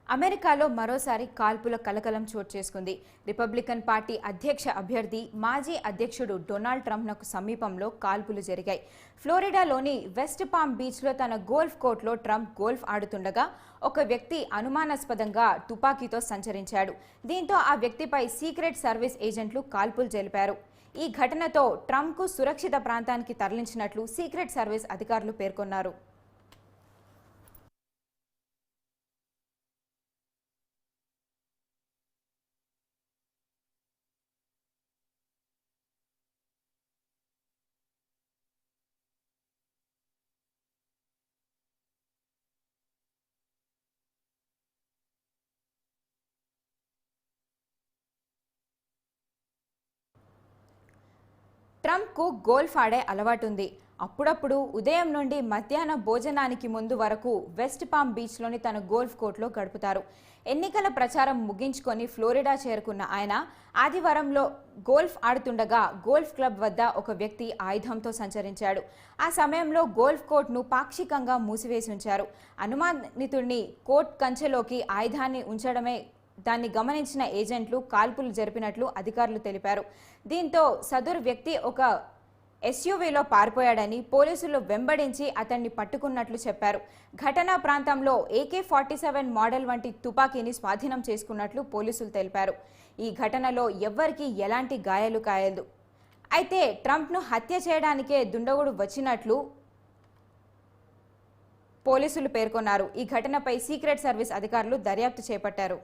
అమెరికాలో మరోసారి కాల్పుల కలకలం చోటు చేసుకుంది. రిపబ్లికన్ పార్టీ అధ్యక్ష అభ్యర్థి మాజీ అధ్యక్షుడు డొనాల్డ్ ట్రంప్‌కు సమీపంలో కాల్పులు జరిగాయి. ఫ్లోరిడాలోని వెస్ట్ పామ్ బీచ్‌లో తన గోల్ఫ్ కోర్టులో ట్రంప్ గోల్ఫ్ ఆడుతుండగా ఒక వ్యక్తి అనుమానాస్పదంగా తుపాకీతో సంచరించాడు. దీంతో ఆ వ్యక్తిపై సీక్రెట్ సర్వీస్ ఏజెంట్లు కాల్పులు జరిపారు. ఈ ఘటనతో ట్రంప్‌కు సురక్షిత ప్రాంతానికి తరలించినట్లు సీక్రెట్ సర్వీస్ అధికారులు పేర్కొన్నారు. ట్రంప్‌కు గోల్ఫ్ ఆడే అలవాటుంది. అప్పుడప్పుడు ఉదయం నుండి మధ్యాహ్న భోజనానికి ముందు వరకు వెస్ట్ పామ్ బీచ్లోని తన గోల్ఫ్ కోర్టులో గడుపుతారు. ఎన్నికల ప్రచారం ముగించుకొని ఫ్లోరిడా చేరుకున్న ఆయన ఆదివారంలో గోల్ఫ్ ఆడుతుండగా గోల్ఫ్ క్లబ్ వద్ద ఒక వ్యక్తి ఆయుధంతో సంచరించాడు. ఆ సమయంలో గోల్ఫ్ కోర్టును పాక్షికంగా మూసివేసి ఉంచారు. అనుమానితుడిని కోర్టు కంచెలోకి ఆయుధాన్ని ఉంచడమే దాన్ని గమనించిన ఏజెంట్లు కాల్పులు జరిపినట్లు అధికారులు తెలిపారు. దీంతో సదరు వ్యక్తి ఒక ఎస్యూవీలో పారిపోయాడని పోలీసులు వెంబడించి అతన్ని పట్టుకున్నట్లు చెప్పారు. ఘటనా ప్రాంతంలో AK-47 మోడల్ వంటి తుపాకీని స్వాధీనం చేసుకున్నట్లు పోలీసులు తెలిపారు. ఈ ఘటనలో ఎవ్వరికీ ఎలాంటి గాయాలు కాలేదు. అయితే ట్రంప్ను హత్య చేయడానికే దుండగుడు వచ్చినట్లు పోలీసులు పేర్కొన్నారు. ఈ ఘటనపై సీక్రెట్ సర్వీస్ అధికారులు దర్యాప్తు చేపట్టారు.